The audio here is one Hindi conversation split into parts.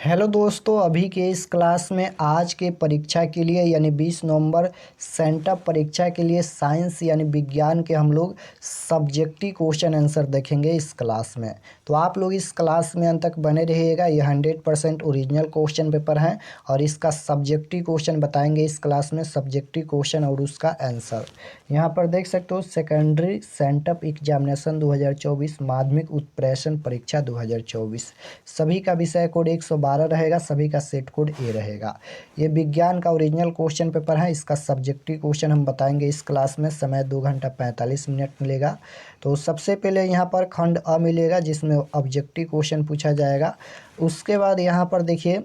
हेलो दोस्तों, अभी के इस क्लास में आज के परीक्षा के लिए यानी 20 नवंबर सेंटअप परीक्षा के लिए साइंस यानी विज्ञान के हम लोग सब्जेक्टिव क्वेश्चन आंसर देखेंगे इस क्लास में। तो आप लोग इस क्लास में अंत तक बने रहिएगा। ये 100% ओरिजिनल क्वेश्चन पेपर है और इसका सब्जेक्टिव क्वेश्चन बताएंगे इस क्लास में, सब्जेक्टिव क्वेश्चन और उसका आंसर। यहाँ पर देख सकते हो सेकेंडरी सेंटअप एग्जामिनेशन 2024 माध्यमिक उत्प्रेषण परीक्षा 2024 सभी का विषय कोड 112 रहेगा, सभी का सेट कोड ए रहेगा। ये विज्ञान का ओरिजिनल क्वेश्चन पेपर है। इसका सब्जेक्टिव क्वेश्चन हम बताएंगे इस क्लास में। समय 2 घंटा 45 मिनट मिलेगा। तो सबसे पहले यहाँ पर खंड अ मिलेगा जिसमें ऑब्जेक्टिव क्वेश्चन पूछा जाएगा। उसके बाद यहाँ पर देखिए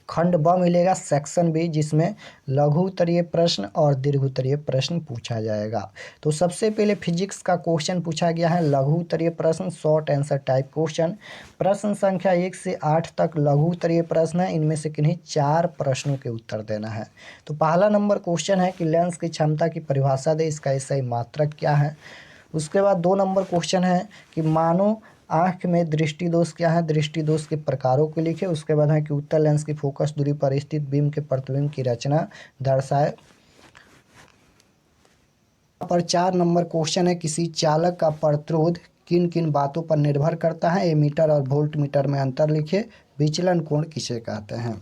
खंड ब मिलेगा सेक्शन बी, जिसमें लघु उत्तरीय प्रश्न और दीर्घ उत्तरीय प्रश्न पूछा जाएगा। तो सबसे पहले फिजिक्स का क्वेश्चन पूछा गया है लघु उत्तरीय प्रश्न, शॉर्ट आंसर टाइप क्वेश्चन। प्रश्न संख्या 1 से 8 तक लघु उत्तरीय प्रश्न है। इनमें से किन्हीं 4 प्रश्नों के उत्तर देना है। तो पहला नंबर क्वेश्चन है कि लेंस की क्षमता की परिभाषा दे, इसका सही मात्रक क्या है। उसके बाद 2 नंबर क्वेश्चन है कि मानो आँख में दृष्टि दोष क्या है, दृष्टि दोष के प्रकारों को लिखे। उसके बाद है कि उत्तल लेंस की फोकस दूरी पर स्थित बीम के प्रतिबिंब की रचना दर्शाए। पर 4 नंबर क्वेश्चन है किसी चालक का प्रतिरोध किन किन बातों पर निर्भर करता है, एमीटर और वोल्ट मीटर में अंतर लिखे। विचलन कोण किसे कहते हैं।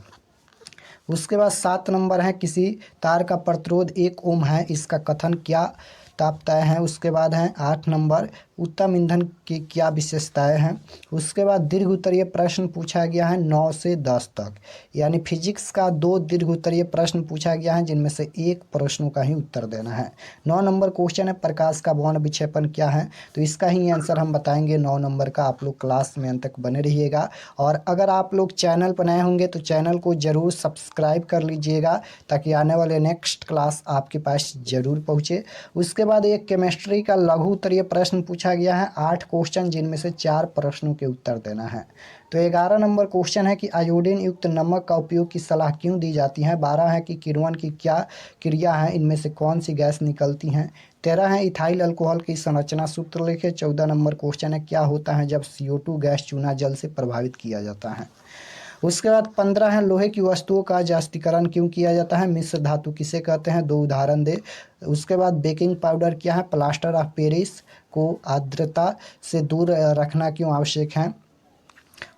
उसके बाद 7 नंबर है किसी तार का प्रतिरोध 1 ओम है, इसका कथन क्या तापताएं हैं। उसके बाद है 8 नंबर उत्तम ईंधन की क्या विशेषताएं हैं। उसके बाद दीर्घ उत्तरीय प्रश्न पूछा गया है 9 से 10 तक, यानी फिजिक्स का 2 दीर्घ उत्तरीय प्रश्न पूछा गया है जिनमें से 1 प्रश्नों का ही उत्तर देना है। 9 नंबर क्वेश्चन है प्रकाश का वर्ण विक्षेपण क्या है, तो इसका ही आंसर हम बताएंगे 9 नंबर का। आप लोग क्लास में अंत तक बने रहिएगा। और अगर आप लोग चैनल पर नए होंगे तो चैनल को ज़रूर सब्सक्राइब कर लीजिएगा ताकि आने वाले नेक्स्ट क्लास आपके पास ज़रूर पहुँचे। उसके बाद एक केमिस्ट्री का लघु उत्तरीय प्रश्न पूछा गया है 8 क्वेश्चन जिनमें से 4 प्रश्नों के उत्तर देना है। तो 11 नंबर क्वेश्चन है कि आयोडीन युक्त नमक का उपयोग की सलाह क्यों दी जाती है। 12 है कि किण्वन की क्या क्रिया है, इनमें से कौन सी गैस निकलती हैं। 13 है इथाइल अल्कोहल की संरचना सूत्र लिखे। 14 नंबर क्वेश्चन है क्या होता है जब CO2 गैस चूना जल से प्रभावित किया जाता है। उसके बाद 15 है लोहे की वस्तुओं का जास्तीकरण क्यों किया जाता है, मिश्र धातु किसे कहते हैं, 2 उदाहरण दे। उसके बाद बेकिंग पाउडर क्या है, प्लास्टर ऑफ पेरिस को आर्द्रता से दूर रखना क्यों आवश्यक है।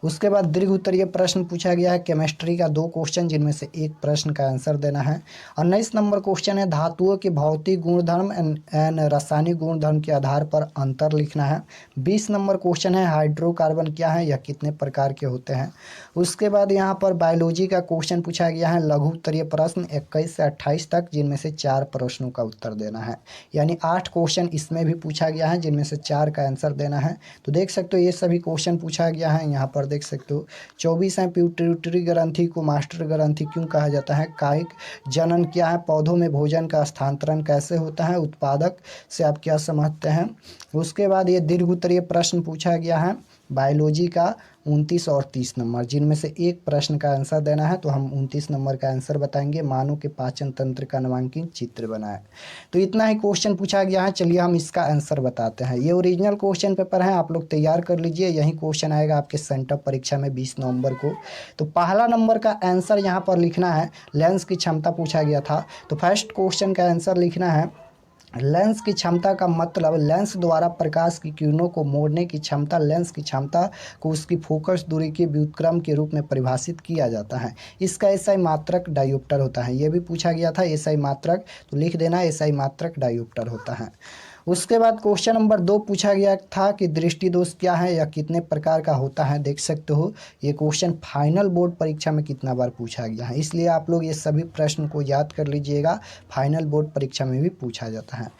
उसके बाद दीर्घ उत्तरीय प्रश्न पूछा गया है केमिस्ट्री का 2 क्वेश्चन जिनमें से 1 प्रश्न का आंसर देना है। 19 नंबर क्वेश्चन है धातुओं के भौतिक गुणधर्म एंड रासायनिक गुणधर्म के आधार पर अंतर लिखना है। 20 नंबर क्वेश्चन है हाइड्रोकार्बन क्या है, यह कितने प्रकार के होते हैं। उसके बाद यहाँ पर बायोलॉजी का क्वेश्चन पूछा गया है लघु उत्तरीय प्रश्न 21 से 28 तक जिनमें से 4 प्रश्नों का उत्तर देना है, यानी 8 क्वेश्चन इसमें भी पूछा गया है जिनमें से 4 का आंसर देना है। तो देख सकते हो ये सभी क्वेश्चन पूछा गया है। यहाँ पर देख सकते हो 24 है पिट्यूटरी ग्रंथि को मास्टर ग्रंथि क्यों कहा जाता है, कायिक जनन क्या है, पौधों में भोजन का स्थानांतरण कैसे होता है, उत्पादक से आप क्या समझते हैं। उसके बाद ये दीर्घ उत्तरीय प्रश्न पूछा गया है बायोलॉजी का 29 और 30 नंबर जिनमें से 1 प्रश्न का आंसर देना है। तो हम 29 नंबर का आंसर बताएंगे मानव के पाचन तंत्र का नामांकित चित्र बनाएं। तो इतना ही क्वेश्चन पूछा गया है। चलिए हम इसका आंसर बताते हैं। ये ओरिजिनल क्वेश्चन पेपर है, आप लोग तैयार कर लीजिए। यही क्वेश्चन आएगा आपके सेंटअप परीक्षा में 20 नवंबर को। तो पहला नंबर का आंसर यहाँ पर लिखना है, लेंस की क्षमता पूछा गया था तो फर्स्ट क्वेश्चन का आंसर लिखना है लेंस की क्षमता का मतलब लेंस द्वारा प्रकाश की किरणों को मोड़ने की क्षमता। लेंस की क्षमता को उसकी फोकस दूरी के व्युत्क्रम के रूप में परिभाषित किया जाता है। इसका एसआई मात्रक डायोप्टर होता है। यह भी पूछा गया था एसआई मात्रक, तो लिख देना एसआई मात्रक डायोप्टर होता है। उसके बाद क्वेश्चन नंबर 2 पूछा गया था कि दृष्टि दोष क्या है या कितने प्रकार का होता है। देख सकते हो ये क्वेश्चन फाइनल बोर्ड परीक्षा में कितना बार पूछा गया है, इसलिए आप लोग ये सभी प्रश्न को याद कर लीजिएगा। फाइनल बोर्ड परीक्षा में भी पूछा जाता है।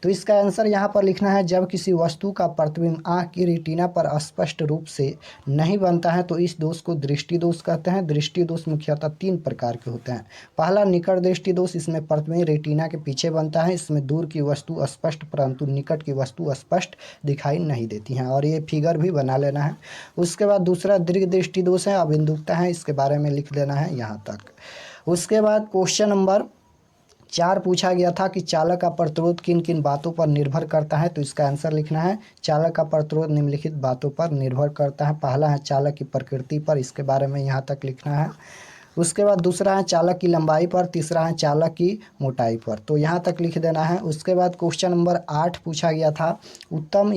तो इसका आंसर यहाँ पर लिखना है जब किसी वस्तु का प्रतिबिंब आँख की रेटिना पर स्पष्ट रूप से नहीं बनता है तो इस दोष को दृष्टि दोष कहते हैं। दृष्टि दोष मुख्यतः 3 प्रकार के होते हैं। पहला निकट दृष्टि दोष, इसमें प्रतिबिंब रेटिना के पीछे बनता है। इसमें दूर की वस्तु स्पष्ट परंतु निकट की वस्तु स्पष्ट दिखाई नहीं देती हैं, और ये फिगर भी बना लेना है। उसके बाद दूसरा दीर्घ दृष्टि दोष है, अबिंदुकता है, इसके बारे में लिख लेना है यहाँ तक। उसके बाद क्वेश्चन नंबर 4 पूछा गया था कि चालक का प्रतिरोध किन किन बातों पर निर्भर करता है, तो इसका आंसर लिखना है चालक का प्रतिरोध निम्नलिखित बातों पर निर्भर करता है। पहला है चालक की प्रकृति पर, इसके बारे में यहाँ तक लिखना है। उसके बाद दूसरा है चालक की लंबाई पर, तीसरा है चालक की मोटाई पर, तो यहाँ तक लिख देना है। उसके बाद क्वेश्चन नंबर 8 पूछा गया था उत्तम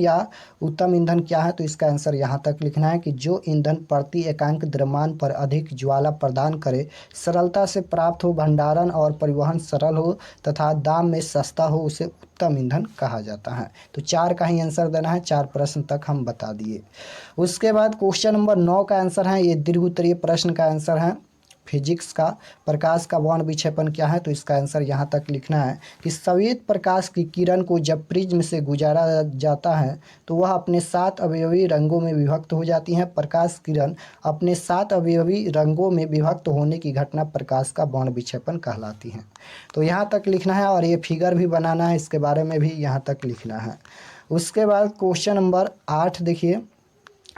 ईंधन क्या है, तो इसका आंसर यहाँ तक लिखना है कि जो ईंधन प्रति एकांक द्रव्यमान पर अधिक ज्वाला प्रदान करे, सरलता से प्राप्त हो, भंडारण और परिवहन सरल हो तथा दाम में सस्ता हो, उसे उत्तम ईंधन कहा जाता है। तो 4 का ही आंसर देना है, 4 प्रश्न तक हम बता दिए। उसके बाद क्वेश्चन नंबर 9 का आंसर है, ये दीर्घ उत्तरीय प्रश्न का आंसर है फिजिक्स का, प्रकाश का वर्ण विक्षेपण क्या है, तो इसका आंसर यहाँ तक लिखना है कि श्वेत प्रकाश की किरण को जब प्रिज्म से गुजारा जाता है तो वह अपने 7 अवयवी रंगों में विभक्त हो जाती हैं। प्रकाश किरण अपने 7 अवयवी रंगों में विभक्त होने की घटना प्रकाश का वर्ण विक्षेपण कहलाती है। तो यहाँ तक लिखना है और ये फिगर भी बनाना है, इसके बारे में भी यहाँ तक लिखना है। उसके बाद क्वेश्चन नंबर 8 देखिए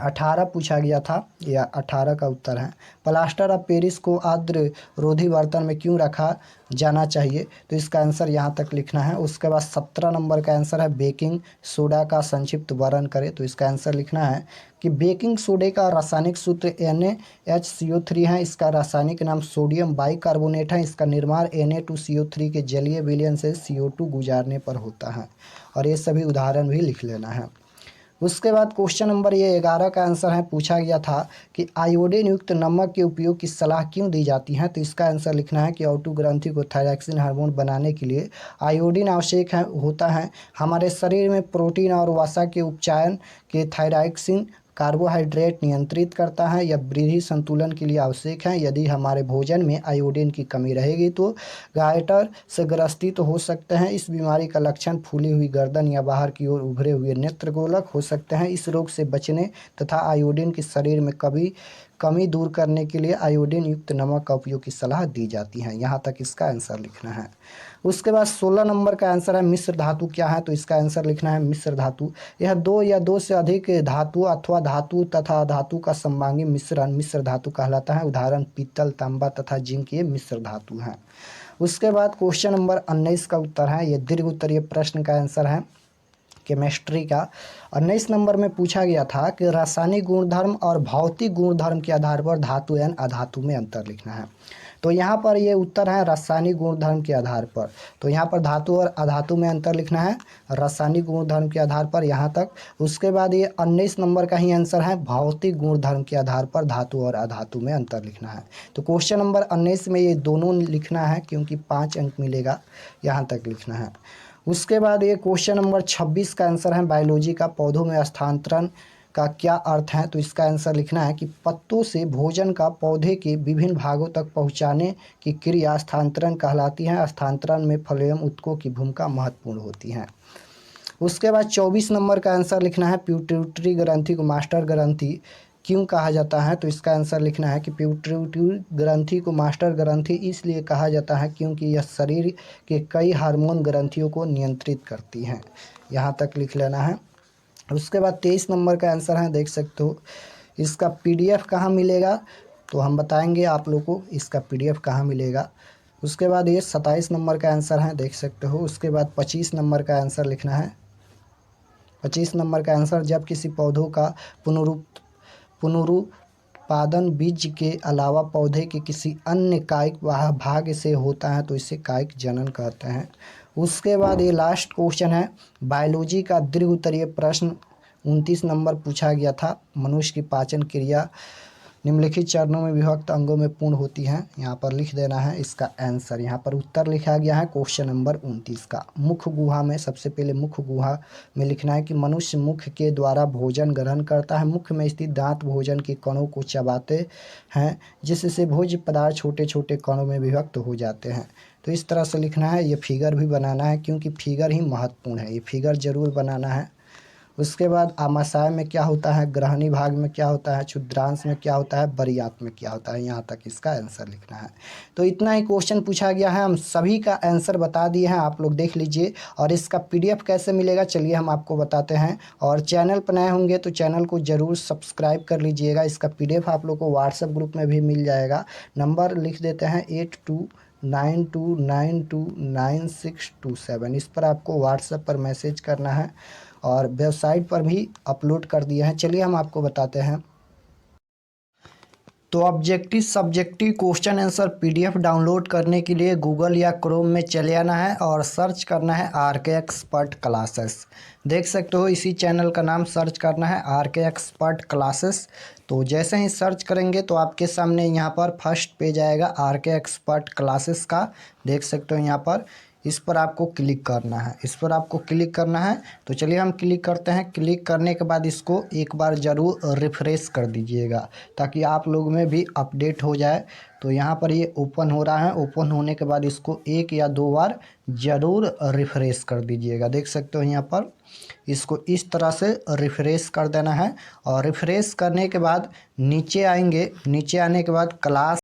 18 पूछा गया था, या 18 का उत्तर है प्लास्टर ऑफ पेरिस को आर्द्र रोधी बर्तन में क्यों रखा जाना चाहिए, तो इसका आंसर यहाँ तक लिखना है। उसके बाद 17 नंबर का आंसर है बेकिंग सोडा का संक्षिप्त वर्णन करें, तो इसका आंसर लिखना है कि बेकिंग सोडे का रासायनिक सूत्र NaHCO3 है, इसका रासायनिक नाम सोडियम बाइकार्बोनेट है, इसका निर्माण Na2CO3 के जलीय विलयन से CO2 गुजारने पर होता है, और ये सभी उदाहरण भी लिख लेना है। उसके बाद क्वेश्चन नंबर ये 11 का आंसर है, पूछा गया था कि आयोडीन युक्त नमक के उपयोग की सलाह क्यों दी जाती है, तो इसका आंसर लिखना है कि ऑटो ग्रंथि को थायरॉक्सिन हार्मोन बनाने के लिए आयोडीन आवश्यक होता है। हमारे शरीर में प्रोटीन और वसा के उपचयन के थायरॉक्सिन कार्बोहाइड्रेट नियंत्रित करता है, यह वृद्धि संतुलन के लिए आवश्यक है। यदि हमारे भोजन में आयोडीन की कमी रहेगी तो गायटर से ग्रसित हो सकते हैं। इस बीमारी का लक्षण फूली हुई गर्दन या बाहर की ओर उभरे हुए नेत्रगोलक हो सकते हैं। इस रोग से बचने तथा आयोडीन की शरीर में कमी दूर करने के लिए आयोडीन युक्त नमक का उपयोग की सलाह दी जाती है। यहाँ तक इसका आंसर लिखना है। उसके बाद 16 नंबर का आंसर है मिश्र धातु क्या है, तो इसका आंसर लिखना है मिश्र धातु यह 2 या 2 से अधिक धातु अथवा धातु तथा धातु का सममांगी मिश्रण मिश्र धातु कहलाता है। उदाहरण पीतल, तांबा तथा जिंक ये मिश्र धातु हैं। उसके बाद क्वेश्चन नंबर 19 का उत्तर है, ये दीर्घ उत्तरीय प्रश्न का आंसर है केमिस्ट्री का। 19 नंबर में पूछा गया था कि रासायनिक गुणधर्म और भौतिक गुणधर्म के आधार पर धातु एवं अधातु में अंतर लिखना है। तो यहाँ पर ये उत्तर है रासायनिक गुणधर्म के आधार पर, तो यहाँ पर धातु और अधातु में अंतर लिखना है रासायनिक गुणधर्म के आधार पर, यहाँ तक। उसके बाद ये 19 नंबर का ही आंसर है भौतिक गुणधर्म के आधार पर धातु और अधातु में अंतर लिखना है। तो क्वेश्चन नंबर 19 में ये दोनों लिखना है क्योंकि 5 अंक मिलेगा, यहाँ तक लिखना है। उसके बाद ये क्वेश्चन नंबर 26 का आंसर है बायोलॉजी का, पौधों में स्थानांतरण का क्या अर्थ है, तो इसका आंसर लिखना है कि पत्तों से भोजन का पौधे के विभिन्न भागों तक पहुंचाने की क्रिया स्थानांतरण कहलाती है। स्थानांतरण में फ्लोएम ऊतकों की भूमिका महत्वपूर्ण होती है। उसके बाद 24 नंबर का आंसर लिखना है पिट्यूटरी ग्रंथि को मास्टर ग्रंथि क्यों कहा जाता है, तो इसका आंसर लिखना है कि पिट्यूटरी ग्रंथि को मास्टर ग्रंथि इसलिए कहा जाता है क्योंकि यह शरीर के कई हार्मोन ग्रंथियों को नियंत्रित करती हैं। यहाँ तक लिख लेना है। उसके बाद 23 नंबर का आंसर है, देख सकते हो इसका PDF कहाँ मिलेगा, तो हम बताएंगे आप लोग को इसका PDF कहाँ मिलेगा। उसके बाद ये 27 नंबर का आंसर है, देख सकते हो। उसके बाद 25 नंबर का आंसर लिखना है। 25 नंबर का आंसर जब किसी पौधों का पुनरुत्पादन बीज के अलावा पौधे के किसी अन्य कायिक भाग से होता है तो इसे कायिक जनन कहते हैं। उसके बाद ये लास्ट क्वेश्चन है बायोलॉजी का दीर्घ उत्तरीय प्रश्न 29 नंबर पूछा गया था। मनुष्य की पाचन क्रिया निम्नलिखित चरणों में विभक्त अंगों में पूर्ण होती है, यहाँ पर लिख देना है इसका आंसर। यहाँ पर उत्तर लिखा गया है क्वेश्चन नंबर 29 का। मुख गुहा में सबसे पहले मुख गुहा में लिखना है कि मनुष्य मुख के द्वारा भोजन ग्रहण करता है। मुख में स्थित दांत भोजन के कणों को चबाते हैं जिससे भोज्य पदार्थ छोटे छोटे कणों में विभक्त हो जाते हैं। तो इस तरह से लिखना है। ये फिगर भी बनाना है क्योंकि फिगर ही महत्वपूर्ण है, ये फिगर जरूर बनाना है। उसके बाद आमाशय में क्या होता है, ग्रहणी भाग में क्या होता है, क्षुद्रांश में क्या होता है, बरियात में क्या होता है, यहाँ तक इसका आंसर लिखना है। तो इतना ही क्वेश्चन पूछा गया है, हम सभी का आंसर बता दिए हैं, आप लोग देख लीजिए। और इसका PDF कैसे मिलेगा चलिए हम आपको बताते हैं। और चैनल पर नए होंगे तो चैनल को ज़रूर सब्सक्राइब कर लीजिएगा। इसका PDF आप लोग को व्हाट्सएप ग्रुप में भी मिल जाएगा। नंबर लिख देते हैं 92929627 इस पर आपको व्हाट्सएप पर मैसेज करना है और वेबसाइट पर भी अपलोड कर दिया है। चलिए हम आपको बताते हैं। तो objective subjective question answer PDF download करने के लिए गूगल या क्रोम में चले आना है और सर्च करना है आरके एक्सपर्ट क्लासेस। देख सकते हो इसी चैनल का नाम सर्च करना है आरके एक्सपर्ट क्लासेस। तो जैसे ही सर्च करेंगे तो आपके सामने यहाँ पर फर्स्ट पेज आएगा आरके एक्सपर्ट क्लासेस का। देख सकते हो यहाँ पर, इस पर आपको क्लिक करना है, इस पर आपको क्लिक करना है। तो चलिए हम क्लिक करते हैं। क्लिक करने के बाद इसको एक बार ज़रूर रिफ़्रेश कर दीजिएगा ताकि आप लोग में भी अपडेट हो जाए। तो यहाँ पर ये ओपन हो रहा है। ओपन होने के बाद इसको 1 या 2 बार ज़रूर रिफ़्रेश कर दीजिएगा। देख सकते हो यहाँ पर इसको इस तरह से रिफ़्रेश कर देना है और रिफ़्रेश करने के बाद नीचे आएंगे। नीचे आने के बाद क्लास